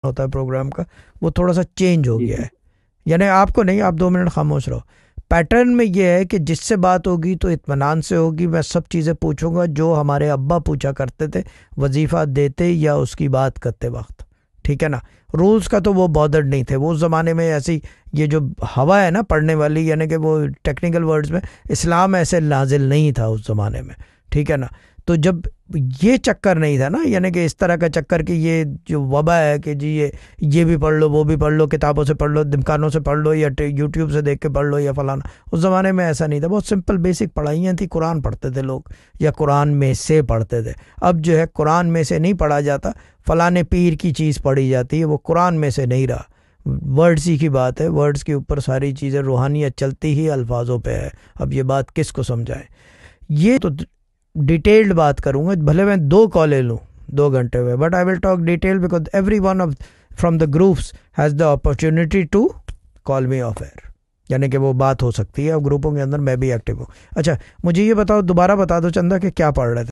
ہوتا ہے پروگرام کا وہ تھوڑا سا چینج ہو جی گیا جی ہے. یعنی آپ کو نہیں، آپ 2 منٹ خاموش رہو. پیٹرن میں یہ ہے کہ جس سے بات ہوگی تو اطمینان سے ہوگی. میں سب چیزیں پوچھوں گا جو ہمارے ابا پوچھا کرتے تھے وظیفہ دیتے یا اس کی بات کرتے وقت. ٹھیک ہے نا. رولز کا تو وہ بادرڈ نہیں تھے وہ اس زمانے میں. ایسی یہ جو ہوا ہے نا پڑھنے والی، یعنی کہ وہ ٹیکنیکل ورڈز میں اسلام ایسے نازل نہیں تھا اس زمانے میں. ٹھیک ہے نا. تو جب یہ چکر نہیں تھا نا، یعنی کہ اس طرح کا چکر کہ یہ جو وبا ہے کہ جی یہ بھی پڑھ لو وہ بھی پڑھ لو، کتابوں سے پڑھ لو، دمکانوں سے پڑھ لو، یا یوٹیوب سے دیکھ کے پڑھ لو یا فلانا. اس زمانے میں ایسا نہیں تھا. بہت سمپل بیسک پڑھائیاں تھیں. قرآن پڑھتے تھے لوگ یا قرآن میں سے پڑھتے تھے. اب جو ہے قرآن میں سے نہیں پڑھا جاتا، فلانے پیر کی چیز پڑھی جاتی ہے، وہ قرآن میں سے نہیں رہا. ورڈز ہی کی بات ہے، ورڈز کے اوپر ساری چیزیں، روحانیت چلتی ہی الفاظوں پہ ہے. اب یہ بات کس کو سمجھائیں. یہ تو ڈیٹیلڈ بات کروں گا، بھلے میں 2 کالیں لوں 2 گھنٹے میں، but I will talk detail because every one of from the groups has the opportunity to call me off air. یعنی کہ وہ بات ہو سکتی ہے. اب گروپوں کے اندر میں بھی ایکٹیو ہوں. اچھا مجھے یہ بتاؤ، دوبارہ بتا دو چندہ کہ کیا پڑھ رہے تھے.